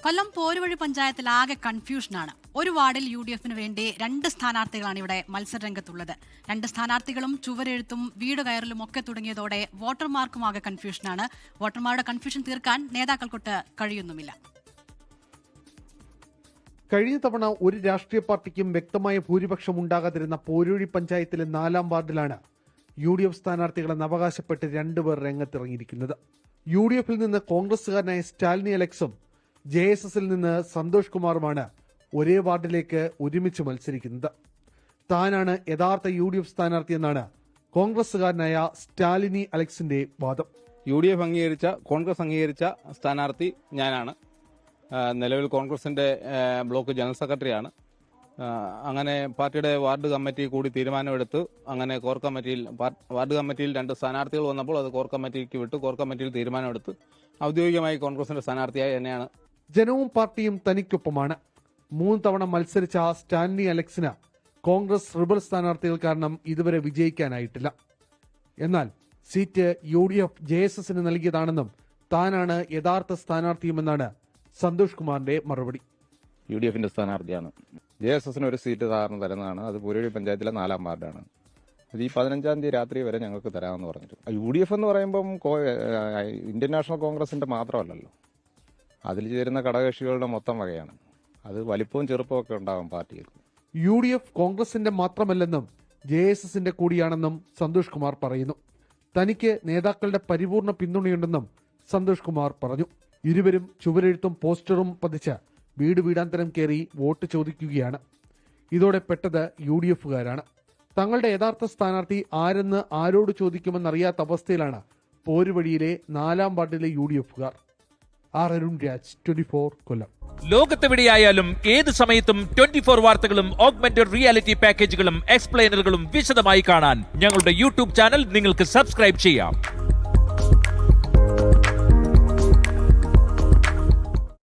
കൊല്ലം പോരുവഴി പഞ്ചായത്തിൽ ആകെ കൺഫ്യൂഷനാണ്. ഒരു വാർഡിൽ UDF-ന് വേണ്ടി 2 സ്ഥാനാർത്ഥികളാണ് ഇവിടെ മത്സരരംഗത്തുള്ളത്. 2 സ്ഥാനാർത്ഥികളും ചുവരെഴുത്തും വീട് കയറലും ഒക്കെ തുടങ്ങിയതോടെ വോട്ടർമാർക്കും ആകെ കൺഫ്യൂഷനാണ്. വോട്ടർമാരുടെ കൺഫ്യൂഷൻ തീർക്കാൻ നേതാക്കൾക്കൊട്ട് കഴിയുന്നുമില്ല. കഴിഞ്ഞ തവണ ഒരു രാഷ്ട്രീയ പാർട്ടിക്കും വ്യക്തമായ ഭൂരിപക്ഷം ഉണ്ടാകാതിരുന്ന പോരുവഴി പഞ്ചായത്തിലെ 4-ാം വാർഡിലാണ് UDF സ്ഥാനാർത്ഥികളെന്ന് അവകാശപ്പെട്ട് 2 പേർ രംഗത്തിറങ്ങിയിരിക്കുന്നത്. UDF-ൽ നിന്ന് കോൺഗ്രസുകാരനായ സ്റ്റാലിനി അലക്സും JSS-ൽ നിന്ന് സന്തോഷ് കുമാറുമാണ് ഒരേ വാർഡിലേക്ക് ഒരുമിച്ച് മത്സരിക്കുന്നത്. താനാണ് യഥാർത്ഥ UDF സ്ഥാനാർത്ഥിയെന്നാണ് കോൺഗ്രസുകാരനായ സ്റ്റാലിനി അലക്സിന്റെ വാദം. UDF അംഗീകരിച്ച കോൺഗ്രസ് അംഗീകരിച്ച സ്ഥാനാർത്ഥി ഞാനാണ്. നിലവിൽ കോൺഗ്രസിന്റെ ബ്ലോക്ക് ജനറൽ സെക്രട്ടറിയാണ്. അങ്ങനെ പാർട്ടിയുടെ വാർഡ് കമ്മിറ്റി കൂടി തീരുമാനമെടുത്ത് അങ്ങനെ വാർഡ് കമ്മിറ്റിയിൽ 2 സ്ഥാനാർത്ഥികൾ വന്നപ്പോൾ അത് കോർ കമ്മിറ്റിക്ക് വിട്ടു. കോർ കമ്മിറ്റിയിൽ തീരുമാനമെടുത്ത് ഔദ്യോഗികമായി കോൺഗ്രസിന്റെ സ്ഥാനാർത്ഥിയായി തന്നെയാണ്. ജനവും പാർട്ടിയും തനിക്കൊപ്പമാണ്. 3 തവണ മത്സരിച്ച സ്റ്റാൻലി അലക്സിന് കോൺഗ്രസ് റിബൽ സ്ഥാനാർത്ഥികൾ കാരണം ഇതുവരെ വിജയിക്കാനായിട്ടില്ല. എന്നാൽ സീറ്റ് UDF JSS-ന് നൽകിയതാണെന്നും താനാണ് യഥാർത്ഥ സ്ഥാനാർത്ഥിയുമെന്നാണ് സന്തോഷ് കുമാറിന്റെ മറുപടി. UDF-ന്റെ സ്ഥാനാർത്ഥിയാണ്. JSS-ന് ഒരു സീറ്റ് തരുന്നതാണ്. അത് പോരുവഴി പഞ്ചായത്തിലെ 4-ാം വാർഡാണ്. അത് ഈ 15-ാം തീയതി രാത്രി വരെ ഞങ്ങൾക്ക് തരാമെന്ന് പറഞ്ഞിട്ട്. UDF എന്ന് പറയുമ്പം ഇന്ത്യൻ നാഷണൽ കോൺഗ്രസിന്റെ മാത്രമല്ലല്ലോ, അതിൽ ചേരുന്ന ഘടകകക്ഷികളുടെ മൊത്തം വകയാണ്. അത് വലിപ്പവും ചെറുപ്പവും ഒക്കെ ഉണ്ടാകും പാർട്ടികൾക്ക്. UDF കോൺഗ്രസിന്റെ മാത്രമല്ലെന്നും JSS-ന്റെ കൂടിയാണെന്നും സന്തോഷ് കുമാർ പറയുന്നു. തനിക്ക് നേതാക്കളുടെ പരിപൂർണ പിന്തുണയുണ്ടെന്നും സന്തോഷ് കുമാർ പറഞ്ഞു. ഇരുവരും ചുവരെഴുത്തും പോസ്റ്ററും പതിച്ച് വീട് വീടാന്തരം കയറി വോട്ട് ചോദിക്കുകയാണ്. ഇതോടെ പെട്ടത് UDF-കാരാണ്. തങ്ങളുടെ യഥാർത്ഥ സ്ഥാനാർത്ഥി ആരെന്ന് ആരോട് ചോദിക്കുമെന്നറിയാത്ത അവസ്ഥയിലാണ് പോരുവഴിയിലെ 4-ാം വാർഡിലെ UDF-കാർ. അരുൺ രാജ്, 24 കൊല്ലം. ലോകത്തെവിടെയായാലും ഏത് സമയത്തും 24 വാർത്തകളും ഓഗ്മെന്റഡ് റിയാലിറ്റി പാക്കേജുകളും എക്സ്പ്ലെയിനറുകളും വിശദമായി കാണാൻ ഞങ്ങളുടെ YouTube ചാനൽ നിങ്ങൾക്ക് സബ്സ്ക്രൈബ് ചെയ്യാം.